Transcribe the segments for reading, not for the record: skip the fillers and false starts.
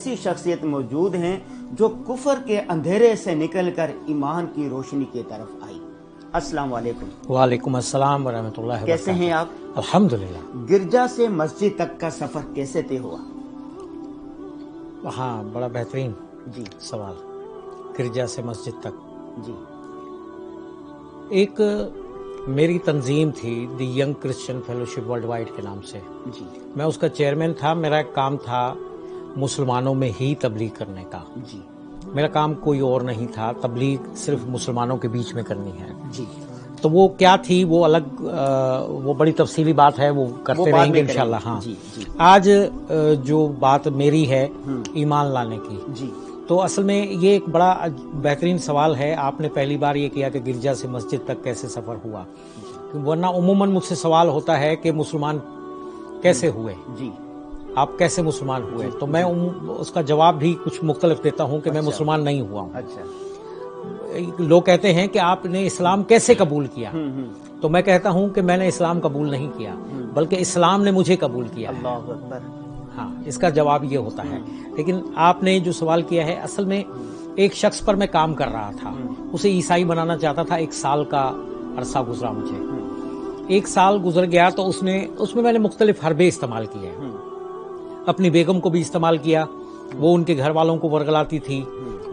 ऐसी शख्सियत मौजूद हैं जो कुफर के अंधेरे से निकलकर ईमान की रोशनी की तरफ आई। अस्सलाम वालेकुम। वालेकुम अस्सलाम व रहमतुल्लाहि व कैसे हैं आप? अल्हम्दुलिल्लाह। गिरजा से मस्जिद तक का सफर कैसे तय हुआ? हाँ, बड़ा बेहतरीन जी सवाल। गिरजा से मस्जिद तक जी एक मेरी तंजीम थी the young Christian fellowship world wide के नाम से। जी मैं उसका चेयरमैन था। मेरा एक काम था मुसलमानों में ही तबलीग करने का। जी मेरा काम कोई और नहीं था, तबलीग सिर्फ मुसलमानों के बीच में करनी है। जी तो वो क्या थी वो अलग वो बड़ी तफसीली बात है, वो करते बाद रहेंगे में इंशाल्लाह। करेंगे। हाँ, जी जी आज जो बात मेरी है ईमान लाने की, जी तो असल में ये एक बड़ा बेहतरीन सवाल है। आपने पहली बार ये किया कि गिरजा से मस्जिद तक कैसे सफ़र हुआ, वरना उमूमन मुझसे सवाल होता है कि मुसलमान कैसे हुए, जी आप कैसे मुसलमान हुए। तो मैं उसका जवाब भी कुछ मुख्तलिफ देता हूँ कि मैं मुसलमान नहीं हुआ हूँ। अच्छा। लोग कहते हैं कि आपने इस्लाम कैसे कबूल किया, तो मैं कहता हूँ कि मैंने इस्लाम कबूल नहीं किया, बल्कि इस्लाम ने मुझे कबूल किया है। अल्लाह अकबर। हाँ, इसका जवाब ये होता है। लेकिन आपने जो सवाल किया है, असल में एक शख्स पर मैं काम कर रहा था, उसे ईसाई बनाना चाहता था। 1 साल का अरसा गुजरा मुझे। 1 साल गुजर गया तो उसमें मैंने मुख्तलिफ हरबे इस्तेमाल किए। अपनी बेगम को भी इस्तेमाल किया, वो उनके घर वालों को वर्गलाती थी,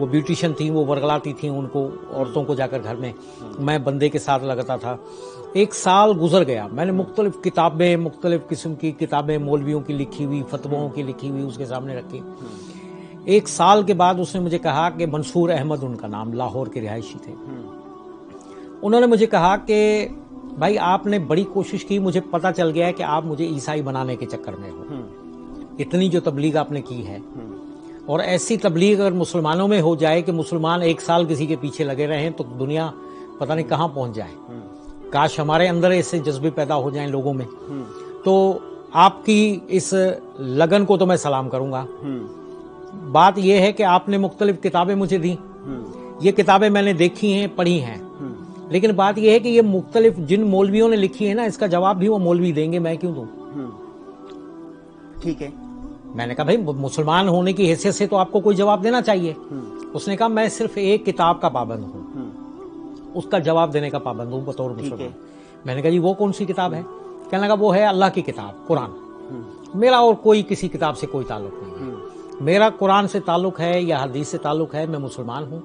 वो ब्यूटिशियन थी, वो वर्गलाती थी उनको, औरतों को जाकर घर में। मैं बंदे के साथ लगता था। 1 साल गुजर गया, मैंने मुख्तलिफ किताबें, मुख्तलिफ किस्म की किताबें मौलवियों की लिखी हुई, फतवों की लिखी हुई उसके सामने रखी। 1 साल के बाद उसने मुझे कहा कि मंसूर अहमद उनका नाम, लाहौर के रिहायशी थे। उन्होंने मुझे कहा कि भाई आपने बड़ी कोशिश की, मुझे पता चल गया है कि आप मुझे ईसाई बनाने के चक्कर में हो। इतनी जो तबलीग आपने की है, और ऐसी तबलीग अगर मुसलमानों में हो जाए कि मुसलमान 1 साल किसी के पीछे लगे रहें, तो दुनिया पता नहीं कहाँ पहुंच जाए। काश हमारे अंदर ऐसे जज्बे पैदा हो जाएं लोगों में। तो आपकी इस लगन को तो मैं सलाम करूंगा। बात यह है कि आपने मुख्तलिफ किताबें मुझे दी, ये किताबें मैंने देखी हैं, पढ़ी हैं, लेकिन बात यह है कि ये मुख्तलिफ जिन मौलवियों ने लिखी है ना, इसका जवाब भी वो मौलवी देंगे, मैं क्यों दूं? ठीक है। मैंने कहा भाई मुसलमान होने की हैसियत से तो आपको कोई जवाब देना चाहिए। उसने कहा मैं सिर्फ एक किताब का पाबंद हूँ, उसका जवाब देने का पाबंद हूँ बतौर मुसलमान। मैंने कहा जी वो कौन सी किताब है? कहने लगा वो है अल्लाह की किताब, कुरान। मेरा और कोई किसी किताब से कोई ताल्लुक नहीं है, मेरा कुरान से ताल्लुक है या हदीस से ताल्लुक है। मैं मुसलमान हूँ,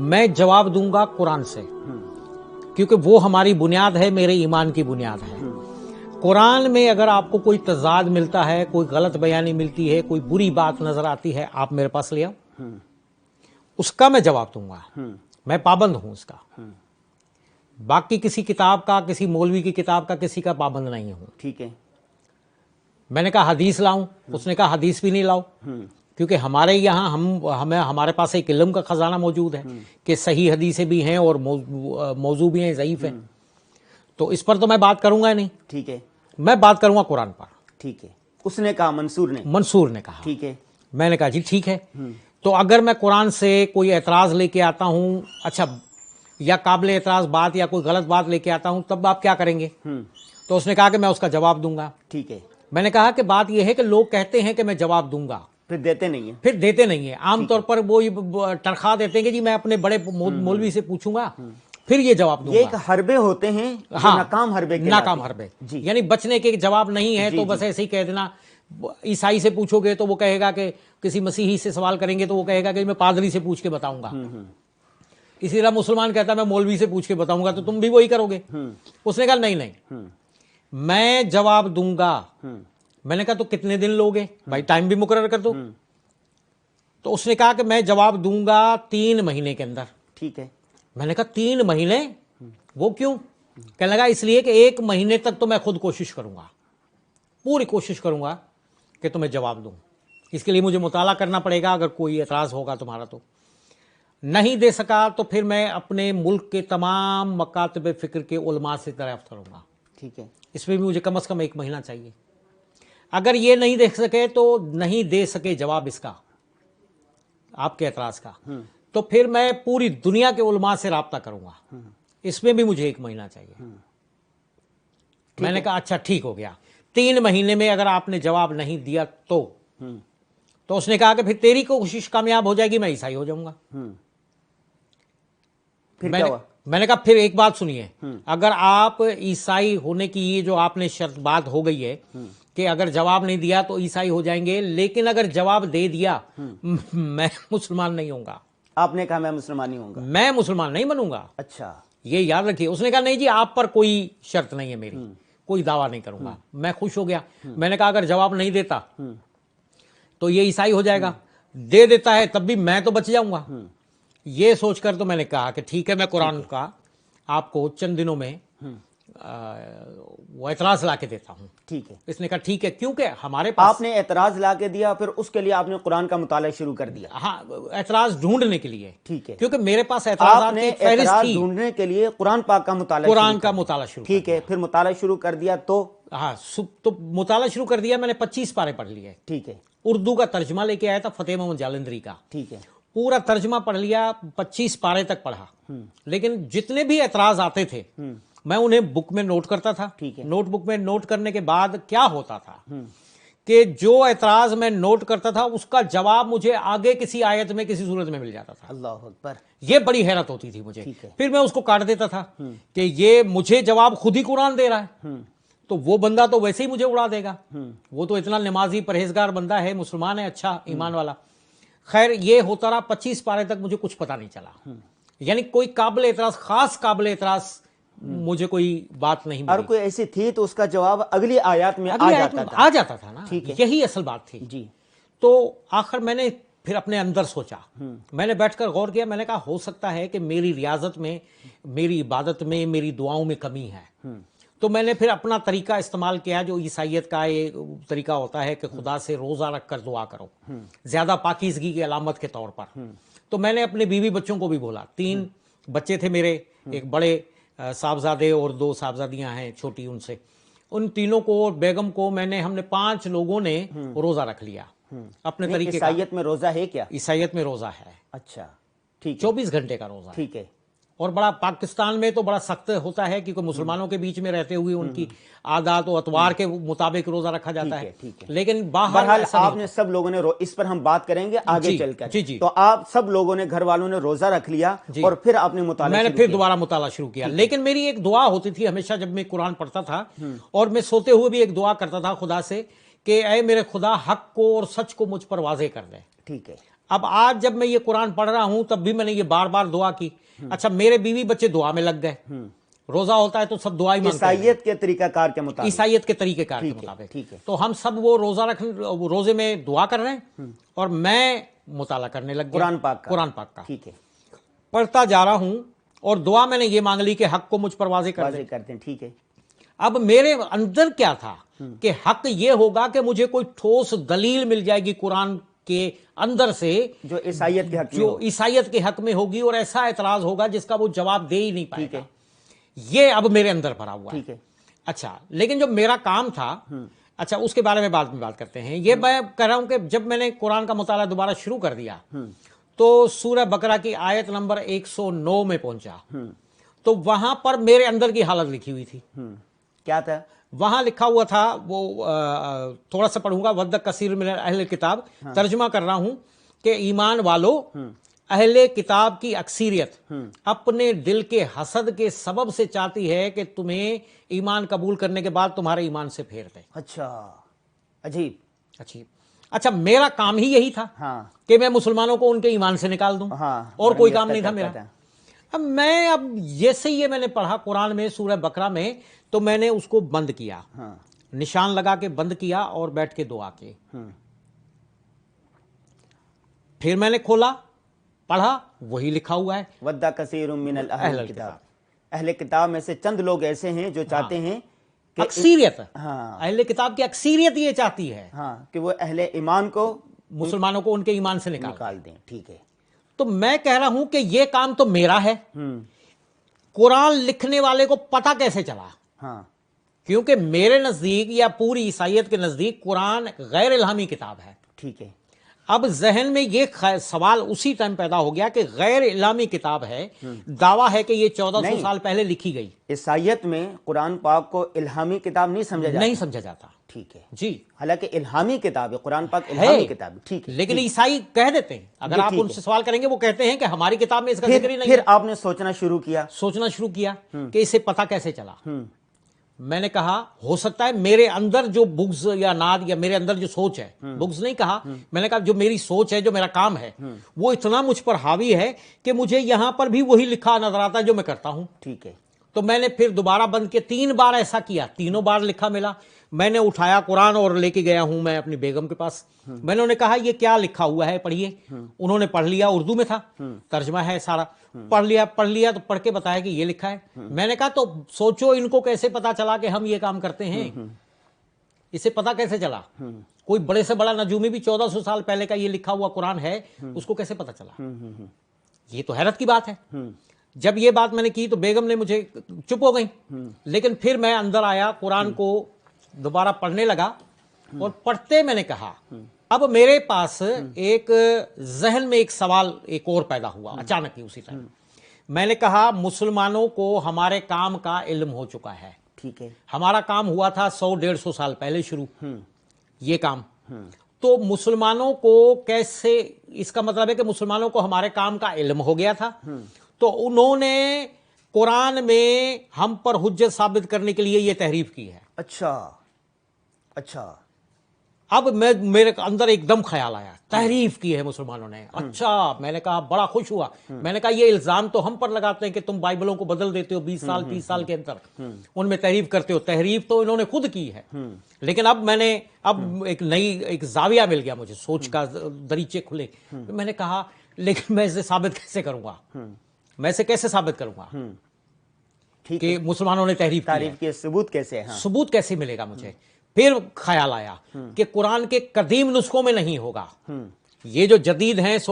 मैं जवाब दूंगा कुरान से, क्योंकि वो हमारी बुनियाद है, मेरे ईमान की बुनियाद है। कुरान में अगर आपको कोई तजाद मिलता है, कोई गलत बयानी मिलती है, कोई बुरी बात नजर आती है, आप मेरे पास ले आओ, उसका मैं जवाब दूंगा। मैं पाबंद हूं उसका। बाकी किसी किताब का, किसी मौलवी की किताब का, किसी का पाबंद नहीं हूं। ठीक है। मैंने कहा हदीस लाऊं, उसने कहा हदीस भी नहीं लाओ, क्योंकि हमारे यहाँ हमारे पास एक इल्म का खजाना मौजूद है कि सही हदीसें भी हैं और मौजू भी हैं, ज़ईफ हैं। तो इस पर तो मैं बात करूंगा नहीं। ठीक है। मैं बात करूंगा कुरान पर। ठीक है। उसने कहा, मंसूर ने कहा। ठीक है। मैंने कहा जी ठीक है। तो अगर मैं कुरान से कोई एतराज लेके आता हूं, अच्छा, या काबिल एतराज बात या कोई गलत बात लेके आता हूं, तब आप क्या करेंगे? तो उसने कहा कि मैं उसका जवाब दूंगा। ठीक है। मैंने कहा कि बात यह है कि लोग कहते हैं कि मैं जवाब दूंगा, फिर देते नहीं है। आमतौर पर वो तनख्वाह देते हैं कि जी मैं अपने बड़े मौलवी से पूछूंगा, फिर ये जवाब दूंगा। ये एक हरबे होते हैं, हाँ, नाकाम हरबे जी, यानी बचने के जवाब नहीं है। तो बस ऐसे ही कह देना। ईसाई से पूछोगे तो वो कहेगा कि, किसी मसीही से सवाल करेंगे तो वो कहेगा कि मैं पादरी से पूछ के बताऊंगा। इसी तरह मुसलमान कहता मैं मौलवी से पूछ के बताऊंगा, तो तुम भी वही करोगे। उसने कहा नहीं, मैं जवाब दूंगा। मैंने कहा तो कितने दिन लोगे भाई, टाइम भी मुकर्रर कर दो। तो उसने कहा कि मैं जवाब दूंगा 3 महीने के अंदर। ठीक है। मैंने कहा 3 महीने? वो क्यों? कहने लगा इसलिए कि 1 महीने तक तो मैं खुद कोशिश करूंगा, पूरी कोशिश करूंगा कि तुम्हें जवाब दूं। इसके लिए मुझे मुताला करना पड़ेगा, अगर कोई एतराज होगा तुम्हारा तो। नहीं दे सका तो फिर मैं अपने मुल्क के तमाम मकातब फिक्र के उलमा से दरियाफ्त करूंगा। ठीक है। इसमें भी मुझे कम से कम 1 महीना चाहिए। अगर ये नहीं देख सके, तो नहीं दे सके जवाब इसका, आपके एतराज का, तो फिर मैं पूरी दुनिया के उलमा से राब्ता करूंगा। इसमें भी मुझे 1 महीना चाहिए। मैंने कहा अच्छा ठीक हो गया। 3 महीने में अगर आपने जवाब नहीं दिया तो तो उसने कहा कि फिर तेरी कोशिश कामयाब हो जाएगी, मैं ईसाई हो जाऊंगा। फिर क्या हुआ? मैंने कहा फिर एक बात सुनिए, अगर आप ईसाई होने की ये जो आपने शर्त बात हो गई है कि अगर जवाब नहीं दिया तो ईसाई हो जाएंगे, लेकिन अगर जवाब दे दिया मैं मुसलमान नहीं होऊंगा। आपने कहा मैं मुसलमान नहीं होऊंगा, मैं मुसलमान नहीं बनूंगा। अच्छा, ये याद रखिए। उसने कहा नहीं जी, आप पर कोई शर्त नहीं है मेरी, कोई दावा नहीं करूंगा। मैं खुश हो गया। मैंने कहा अगर जवाब नहीं देता तो ये ईसाई हो जाएगा, दे देता है तब भी मैं तो बच जाऊंगा। ये सोचकर तो मैंने कहा कि ठीक है, मैं कुरान का आपको चंद दिनों में वो एतराज ला के देता हूं। ठीक है। इसने कहा ठीक है, क्योंकि हमारे पास आपने एतराज ला के दिया, फिर उसके लिए आपने कुरान का मुताला शुरू कर दिया। हाँ, एतराज ढूंढने के लिए। ठीक है। क्योंकि मेरे पास एतराज आपने की फहरिस्त एतराज थी। ढूंढने के लिए कुरान पाक का मुताला कुरान का मुताला शुरू। ठीक है, फिर मुताला शुरू कर दिया तो? हाँ, तो मुताला शुरू कर दिया। मैंने 25 पारे पढ़ लिए। ठीक है। उर्दू का तर्जमा लेके आया था फतेह मोहम्मद जालंधरी का। ठीक है। पूरा तर्जमा पढ़ लिया, 25 पारे तक पढ़ा। लेकिन जितने भी एतराज आते थे मैं उन्हें बुक में नोट करता था। ठीक है। नोटबुक में नोट करने के बाद क्या होता था कि जो एतराज मैं नोट करता था उसका जवाब मुझे आगे किसी आयत में, किसी सूरत में मिल जाता था। अल्लाह अकबर। ये बड़ी हैरत होती थी मुझे। ठीक है। फिर मैं उसको काट देता था कि ये मुझे जवाब खुद ही कुरान दे रहा है, तो वो बंदा तो वैसे ही मुझे उड़ा देगा। वो तो इतना नमाजी परहेजगार बंदा है, मुसलमान है, अच्छा ईमान वाला। खैर, ये होता रहा। 25 पारे तक मुझे कुछ पता नहीं चला। यानी कोई काबिल एतराज, खास काबिल एतराज मुझे कोई बात नहीं मिली। और कोई ऐसी थी तो उसका जवाब अगली आयत में आ जाता था ना। ठीक है। यही असल बात थी जी। तो आखिर मैंने फिर अपने अंदर सोचा, मैंने बैठकर गौर किया। मैंने कहा हो सकता है कि मेरी रियाजत में, मेरी इबादत में, मेरी दुआओं में कमी है। तो मैंने फिर अपना तरीका इस्तेमाल किया, जो ईसाइयत का एक तरीका होता है कि खुदा से रोजा रखकर दुआ करो, ज्यादा पाकीज़गी की अलामत के तौर पर। तो मैंने अपने बीवी बच्चों को भी बोला। 3 बच्चे थे मेरे, एक बड़े साहबजादे और 2 साहबजादियां हैं छोटी, उनसे उन तीनों को और बेगम को हमने 5 लोगों ने रोजा रख लिया अपने तरीके का। ईसाइयत में रोजा है क्या? ईसाइयत में रोजा है। अच्छा, ठीक है। 24 घंटे का रोजा। ठीक है। और बड़ा पाकिस्तान में तो बड़ा सख्त होता है, क्योंकि मुसलमानों के बीच में रहते हुए उनकी आदत और अतवार के मुताबिक रोजा रखा जाता है। ठीक है। लेकिन बाहर आपने सब लोगों ने इस पर हम बात करेंगे आगे चलकर। जी जी। तो आप सब लोगों ने, घर वालों ने रोजा रख लिया और फिर आपने मुताला मैंने फिर दोबारा मुताला शुरू किया। लेकिन मेरी एक दुआ होती थी हमेशा जब मैं कुरान पढ़ता था, और मैं सोते हुए भी एक दुआ करता था खुदा से कि ऐ मेरे खुदा, हक को और सच को मुझ पर वाज़े कर दे। ठीक है। अब आज जब मैं ये कुरान पढ़ रहा हूं तब भी मैंने ये बार बार दुआ की। अच्छा, मेरे बीवी बच्चे दुआ में लग गए। रोजा होता है तो सब दुआ ही मांगते हैं, ईसाइयत के तरीकाकार के मुताबिक। ईसाइयत के तरीकेकार के मुताबिक। ठीक है। तो हम सब वो रोजे में दुआ कर रहे हैं और मैं मुताला करने लग गया कुरान पाक का। ठीक है। पढ़ता जा रहा हूं और दुआ मैंने ये मांग ली कि हक को मुझ पर वाज़े कर दे। ठीक है। अब मेरे अंदर क्या था कि हक ये होगा कि मुझे कोई ठोस दलील मिल जाएगी कुरान के अंदर से जो ईसाइयत के हक में, जो ईसाइयत के हक में होगी, और ऐसा एतराज होगा जिसका वो जवाब दे ही नहीं पाएगा। ये अब मेरे अंदर भरा हुआ है। ठीक है। अच्छा, लेकिन जो मेरा काम था, अच्छा उसके बारे में बाद में बात करते हैं। ये मैं कह रहा हूं कि जब मैंने कुरान का मुताला दोबारा शुरू कर दिया तो सूरह बकरा की आयत नंबर 109 में पहुंचा। तो वहां पर मेरे अंदर की हालत लिखी हुई थी। क्या था वहां? लिखा हुआ था, वो थोड़ा सा पढ़ूंगा। वद्द कसीर मिन अहले किताब, तर्जुमा कर रहा हूं कि ईमान वालों, अहले किताब की अक्सरियत अपने दिल के हसद के सबब से चाहती है कि तुम्हें ईमान कबूल करने के बाद तुम्हारे ईमान से फेर दे। अच्छा, अजीब। अच्छा, मेरा काम ही यही था कि मैं मुसलमानों को उनके ईमान से निकाल दूं। और कोई काम नहीं था मेरा। अब जैसे ही मैंने पढ़ा कुरान में सूरह बकरा में, तो मैंने उसको बंद किया, निशान लगा के बंद किया और बैठ के दुआ की। फिर मैंने खोला, पढ़ा, वही लिखा हुआ है, वद्दा कसीरुम मिनल अहल किताब। अहले किताब में से चंद लोग ऐसे हैं जो चाहते हैं कि अक्सरियत, अहले किताब की अक्सरियत ये चाहती है कि वो अहले ईमान को, मुसलमानों को उनके ईमान से निकाल दें। ठीक है। तो मैं कह रहा हूं कि ये काम तो मेरा है। कुरान लिखने वाले को पता कैसे चला? क्योंकि मेरे नजदीक या पूरी ईसाइयत के नजदीक कुरान गैर इल्हामी किताब है। ठीक है। अब जहन में ये सवाल उसी टाइम पैदा हो गया कि गैर इल्हामी किताब है, दावा है कि ये 1400 साल पहले लिखी गई। ईसाइयत में कुरान पाक को इल्हामी किताब नहीं समझा जाता। ठीक है जी। हालांकि इल्हामी किताब है, कुरान पाक इल्हामी किताब है, ठीक है। लेकिन ईसाई कह देते हैं, अगर आप ठीक उनसे सवाल करेंगे वो कहते हैं कि हमारी किताब में इसका जिक्र ही नहीं फिर है। आपने सोचना शुरू किया कि इसे पता कैसे चला। मैंने कहा हो सकता है मेरे अंदर जो बुग्ज या नाद या मेरे अंदर जो सोच है, बुग्ज नहीं कहा, मैंने कहा जो मेरी सोच है, जो मेरा काम है, वो इतना मुझ पर हावी है कि मुझे यहां पर भी वही लिखा नजर आता है जो मैं करता हूं। ठीक है। तो मैंने फिर दोबारा बंद के 3 बार ऐसा किया, तीनों बार लिखा मिला। मैंने उठाया कुरान और लेके गया हूं मैं अपनी बेगम के पास। मैंने उन्हें कहा ये क्या लिखा हुआ है, पढ़िए। उन्होंने पढ़ लिया, उर्दू में था, तर्जमा है सारा। पढ़ लिया तो पढ़ के बताया कि ये लिखा है। मैंने कहा तो सोचो इनको कैसे पता चला कि हम ये काम करते हैं, इसे पता कैसे चला? कोई बड़े से बड़ा नजूमी भी 1400 साल पहले का ये लिखा हुआ कुरान है, उसको कैसे पता चला? ये तो हैरत की बात है। जब ये बात मैंने की तो बेगम ने मुझे चुप हो गई। लेकिन फिर मैं अंदर आया, कुरान को दोबारा पढ़ने लगा और पढ़ते मैंने कहा अब मेरे पास एक जहन में एक सवाल एक और पैदा हुआ अचानक ही उसी टाइम। मैंने कहा मुसलमानों को हमारे काम का इल्म हो चुका है। ठीक है। हमारा काम हुआ था 100-150 साल पहले शुरू, ये काम। तो मुसलमानों को कैसे, इसका मतलब है कि मुसलमानों को हमारे काम का इल्म हो गया था, तो उन्होंने कुरान में हम पर हुज्जत साबित करने के लिए यह तहरीफ की है। अच्छा। अब मेरे अंदर एकदम ख्याल आया, तहरीफ की है मुसलमानों ने। अच्छा, मैंने कहा बड़ा खुश हुआ। मैंने कहा ये इल्जाम तो हम पर लगाते हैं कि तुम बाइबलों को बदल देते हो 20 साल 30 साल के अंदर, उनमें तहरीफ करते हो। तहरीफ तो इन्होंने खुद की है। लेकिन अब एक नई एक जाविया मिल गया मुझे, सोच का दरीचे खुले। मैंने कहा लेकिन मैं इसे साबित कैसे करूंगा, मैं इसे कैसे साबित करूंगा कि मुसलमानों ने तहरीफ की? सबूत कैसे है? सबूत कैसे मिलेगा मुझे? फिर ख्याल आया कि कुरान के कदीम नुस्खों में नहीं होगा, ये जो जदीद हैं